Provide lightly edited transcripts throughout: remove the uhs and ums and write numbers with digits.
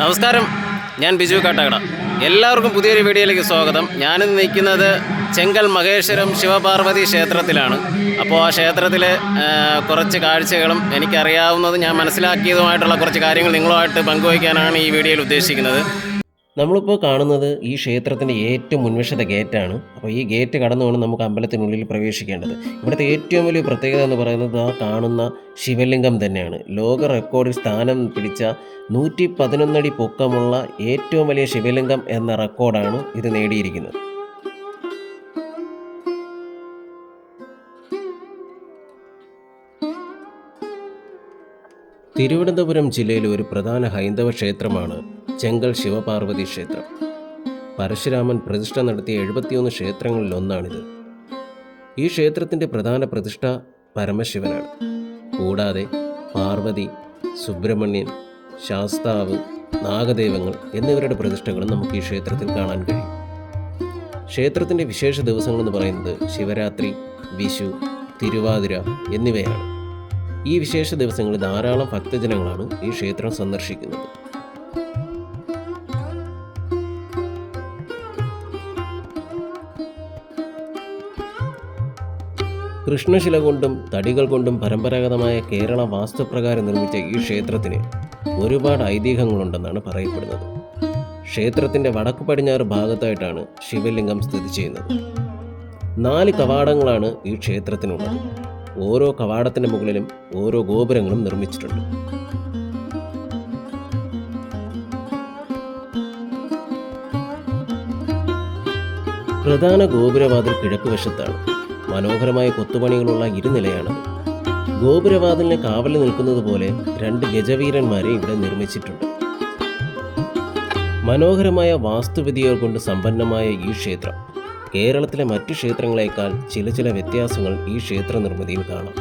നമസ്കാരം, ഞാൻ ബിജു കാട്ടാക്കട. എല്ലാവർക്കും പുതിയൊരു വീഡിയോയിലേക്ക് സ്വാഗതം. ഞാനിന്ന് നിൽക്കുന്നത് ചെങ്കൽ മഹേശ്വരം ശിവപാർവതി ക്ഷേത്രത്തിലാണ്. അപ്പോൾ ആ ക്ഷേത്രത്തിലെ കുറച്ച് കാഴ്ചകളും എനിക്കറിയാവുന്നതും ഞാൻ മനസ്സിലാക്കിയതുമായിട്ടുള്ള കുറച്ച് കാര്യങ്ങൾ നിങ്ങളുമായിട്ട് പങ്കുവയ്ക്കാനാണ് ഈ വീഡിയോയിൽ ഉദ്ദേശിക്കുന്നത്. നമ്മളിപ്പോൾ കാണുന്നത് ഈ ക്ഷേത്രത്തിൻ്റെ ഏറ്റവും മുൻവശത്തെ ഗേറ്റാണ്. അപ്പോൾ ഈ ഗേറ്റ് കടന്നു വേണം നമുക്ക് അമ്പലത്തിനുള്ളിൽ പ്രവേശിക്കേണ്ടത്. ഇവിടുത്തെ ഏറ്റവും വലിയ പ്രത്യേകത എന്ന് പറയുന്നത് ആ കാണുന്ന ശിവലിംഗം തന്നെയാണ്. ലോക റെക്കോർഡിൽ സ്ഥാനം പിടിച്ച 111 അടി പൊക്കമുള്ള ഏറ്റവും വലിയ ശിവലിംഗം എന്ന റെക്കോർഡാണ് ഇത് നേടിയിരിക്കുന്നത്. തിരുവനന്തപുരം ജില്ലയിലെ ഒരു പ്രധാന ഹൈന്ദവ ക്ഷേത്രമാണ് ചെങ്കൽ ശിവപാർവതി ക്ഷേത്രം. പരശുരാമൻ പ്രതിഷ്ഠ നടത്തിയ 71 ക്ഷേത്രങ്ങളിൽ ഒന്നാണിത്. ഈ ക്ഷേത്രത്തിൻ്റെ പ്രധാന പ്രതിഷ്ഠ പരമശിവനാണ്. കൂടാതെ പാർവതി, സുബ്രഹ്മണ്യൻ, ശാസ്താവ്, നാഗദേവങ്ങൾ എന്നിവരുടെ പ്രതിഷ്ഠകളും നമുക്ക് ഈ ക്ഷേത്രത്തിൽ കാണാൻ കഴിയും. ക്ഷേത്രത്തിൻ്റെ വിശേഷ ദിവസങ്ങളെന്ന് പറയുന്നത് ശിവരാത്രി, വിഷു, തിരുവാതിര എന്നിവയാണ്. ഈ വിശേഷ ദിവസങ്ങളിൽ ധാരാളം ഭക്തജനങ്ങളാണ് ഈ ക്ഷേത്രം സന്ദർശിക്കുന്നത്. കൃഷ്ണശില കൊണ്ടും തടികൾ കൊണ്ടും പരമ്പരാഗതമായ കേരള വാസ്തുപ്രകാരം നിർമ്മിച്ച ഈ ക്ഷേത്രത്തിന് ഒരുപാട് ഐതിഹ്യങ്ങളുണ്ടെന്നാണ് പറയപ്പെടുന്നത്. ക്ഷേത്രത്തിൻ്റെ വടക്കു പടിഞ്ഞാറ് ഭാഗത്തായിട്ടാണ് ശിവലിംഗം സ്ഥിതി ചെയ്യുന്നത്. 4 കവാടങ്ങളാണ് ഈ ക്ഷേത്രത്തിനുള്ളത്. ഓരോ കവാടത്തിൻ്റെ മുകളിലും ഓരോ ഗോപുരങ്ങളും നിർമ്മിച്ചിട്ടുണ്ട്. പ്രധാന ഗോപുരവാതിൽ കിഴക്കുവശത്താണ്. മനോഹരമായ കൊത്തുപണികളുള്ള ഇരുനിലയാണ്. ഗോപുരവാതിലിനെ കാവലിൽ നിൽക്കുന്നത് പോലെ 2 ഗജവീരന്മാരെ ഇവിടെ നിർമ്മിച്ചിട്ടുണ്ട്. മനോഹരമായ വാസ്തുവിദ്യകൾ കൊണ്ട് സമ്പന്നമായ ഈ ക്ഷേത്രം കേരളത്തിലെ മറ്റു ക്ഷേത്രങ്ങളെക്കാൾ ചില വ്യത്യാസങ്ങൾ ഈ ക്ഷേത്ര നിർമ്മിതിയിൽ കാണാം.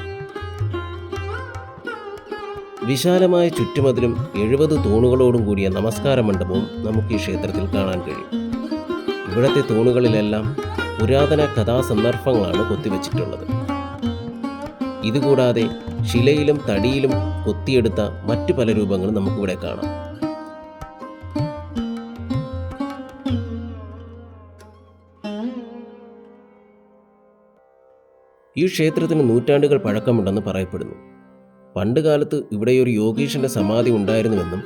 വിശാലമായ ചുറ്റുമതിലും 70 തൂണുകളോടും കൂടിയ നമസ്കാര മണ്ഡപവും നമുക്ക് ഈ ക്ഷേത്രത്തിൽ കാണാൻ കഴിയും. ഇവിടുത്തെ തൂണുകളിലെല്ലാം പുരാതന കഥാസന്ദർഭങ്ങളാണ് കൊത്തിവെച്ചിട്ടുള്ളത്. ഇതുകൂടാതെ ശിലയിലും തടിയിലും കൊത്തിയെടുത്ത മറ്റു പല രൂപങ്ങളും നമുക്കിവിടെ കാണാം. ഈ ക്ഷേത്രത്തിന് നൂറ്റാണ്ടുകൾ പഴക്കമുണ്ടെന്ന് പറയപ്പെടുന്നു. പണ്ടുകാലത്ത് ഇവിടെ ഒരു യോഗീശന്റെ സമാധി ഉണ്ടായിരുന്നുവെന്നും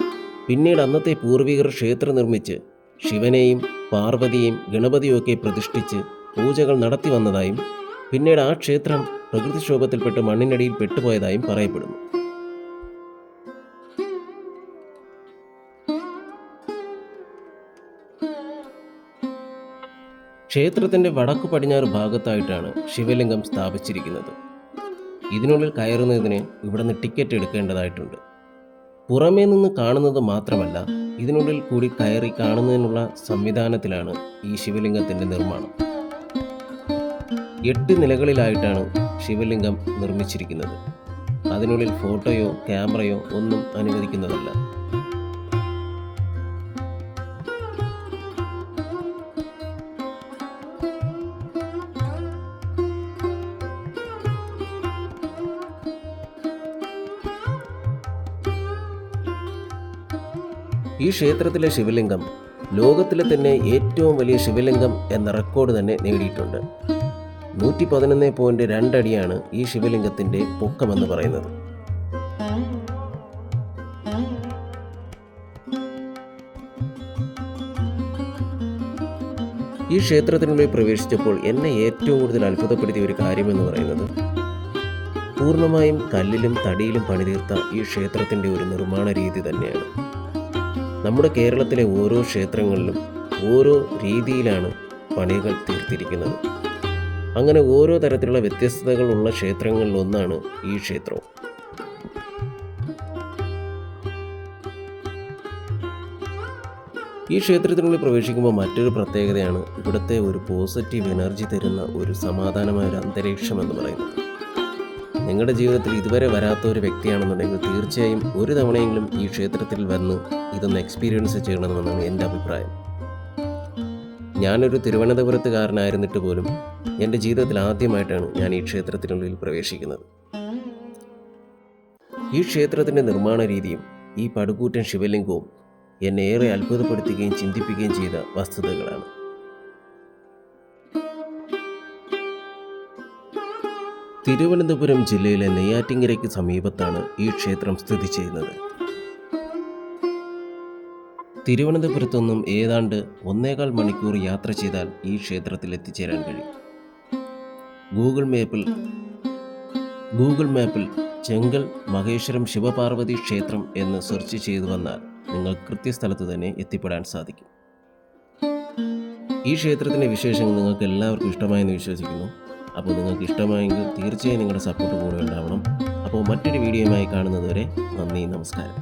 പിന്നീട് അന്നത്തെ പൂർവികർ ക്ഷേത്രം നിർമ്മിച്ച് ശിവനെയും പാർവതിയെയും ഗണപതിയൊക്കെ പ്രതിഷ്ഠിച്ച് പൂജകൾ നടത്തി വന്നതായും പിന്നീട് ആ ക്ഷേത്രം പ്രകൃതിക്ഷോഭത്തിൽപ്പെട്ട് മണ്ണിനടിയിൽ പെട്ടുപോയതായും പറയപ്പെടുന്നു. ക്ഷേത്രത്തിൻ്റെ വടക്കു പടിഞ്ഞാറ് ഭാഗത്തായിട്ടാണ് ശിവലിംഗം സ്ഥാപിച്ചിരിക്കുന്നത്. ഇതിനുള്ളിൽ കയറുന്നതിന് ഇവിടുന്ന് ടിക്കറ്റ് എടുക്കേണ്ടതായിട്ടുണ്ട്. പുറമേ നിന്ന് കാണുന്നത് മാത്രമല്ല, ഇതിനുള്ളിൽ കൂടി കയറി കാണുന്നതിനുള്ള സംവിധാനത്തിലാണ് ഈ ശിവലിംഗത്തിൻ്റെ നിർമ്മാണം. 8 നിലകളിലായിട്ടാണ് ശിവലിംഗം നിർമ്മിച്ചിരിക്കുന്നത്. അതിനുള്ളിൽ ഫോട്ടോയോ ക്യാമറയോ ഒന്നും അനുവദിക്കുന്നതല്ല. ഈ ക്ഷേത്രത്തിലെ ശിവലിംഗം ലോകത്തിലെ തന്നെ ഏറ്റവും വലിയ ശിവലിംഗം എന്ന റെക്കോർഡ് തന്നെ നേടിയിട്ടുണ്ട്. 111.2 അടിയാണ് ഈ ശിവലിംഗത്തിൻ്റെ പൊക്കമെന്ന് പറയുന്നത്. ഈ ക്ഷേത്രത്തിനുള്ളിൽ പ്രവേശിച്ചപ്പോൾ എന്നെ ഏറ്റവും കൂടുതൽ അത്ഭുതപ്പെടുത്തിയ ഒരു കാര്യമെന്ന് പറയുന്നത് പൂർണ്ണമായും കല്ലിലും തടിയിലും പണിതീർത്ത ഈ ക്ഷേത്രത്തിൻ്റെ ഒരു നിർമ്മാണ രീതി തന്നെയാണ്. നമ്മുടെ കേരളത്തിലെ ഓരോ ക്ഷേത്രങ്ങളിലും ഓരോ രീതിയിലാണ് പണികൾ തീർത്തിരിക്കുന്നത്. അങ്ങനെ ഓരോ തരത്തിലുള്ള വ്യത്യസ്തതകളുള്ള ക്ഷേത്രങ്ങളിലൊന്നാണ് ഈ ക്ഷേത്രവും. ഈ ക്ഷേത്രത്തിനുള്ളിൽ പ്രവേശിക്കുമ്പോൾ മറ്റൊരു പ്രത്യേകതയാണ് ഇവിടുത്തെ ഒരു പോസിറ്റീവ് എനർജി തരുന്ന ഒരു സമാധാനമായ ഒരു അന്തരീക്ഷം എന്ന് പറയുന്നത്. നിങ്ങളുടെ ജീവിതത്തിൽ ഇതുവരെ വരാത്ത ഒരു വ്യക്തിയാണെന്നുണ്ടെങ്കിൽ തീർച്ചയായും ഒരു തവണയെങ്കിലും ഈ ക്ഷേത്രത്തിൽ വന്ന് ഇതൊന്ന് എക്സ്പീരിയൻസ് ചെയ്യണമെന്നാണ് എൻ്റെ അഭിപ്രായം. ഞാനൊരു തിരുവനന്തപുരത്തുകാരനായിരുന്നിട്ട് പോലും എൻ്റെ ജീവിതത്തിൽ ആദ്യമായിട്ടാണ് ഞാൻ ഈ ക്ഷേത്രത്തിനുള്ളിൽ പ്രവേശിക്കുന്നത്. ഈ ക്ഷേത്രത്തിൻ്റെ നിർമ്മാണ രീതിയും ഈ പടുകൂറ്റൻ ശിവലിംഗവും എന്നെ ഏറെ അത്ഭുതപ്പെടുത്തുകയും ചിന്തിപ്പിക്കുകയും ചെയ്ത വസ്തുതകളാണ്. തിരുവനന്തപുരം ജില്ലയിലെ നെയ്യാറ്റിൻകരയ്ക്ക് സമീപത്താണ് ഈ ക്ഷേത്രം സ്ഥിതി ചെയ്യുന്നത്. തിരുവനന്തപുരത്തു നിന്നും ഏതാണ്ട് 1.25 മണിക്കൂർ യാത്ര ചെയ്താൽ ഈ ക്ഷേത്രത്തിൽ എത്തിച്ചേരാൻ കഴിയും. ഗൂഗിൾ മാപ്പിൽ ചെങ്കൽ മഹേശ്വരം ശിവപാർവതി ക്ഷേത്രം എന്ന് സെർച്ച് ചെയ്തു വന്നാൽ നിങ്ങൾ കൃത്യസ്ഥലത്ത് തന്നെ എത്തിപ്പെടാൻ സാധിക്കും. ഈ ക്ഷേത്രത്തിൻ്റെ വിശേഷങ്ങൾ നിങ്ങൾക്ക് എല്ലാവർക്കും ഇഷ്ടമായെന്ന് വിശ്വസിക്കുന്നു. അപ്പോൾ നിങ്ങൾക്ക് ഇഷ്ടമായെങ്കിൽ തീർച്ചയായും നിങ്ങളുടെ സപ്പോർട്ട് കൂടെ ഉണ്ടാവണം. അപ്പോൾ മറ്റൊരു വീഡിയോയുമായി കാണുന്നതുവരെ നന്ദി, നമസ്കാരം.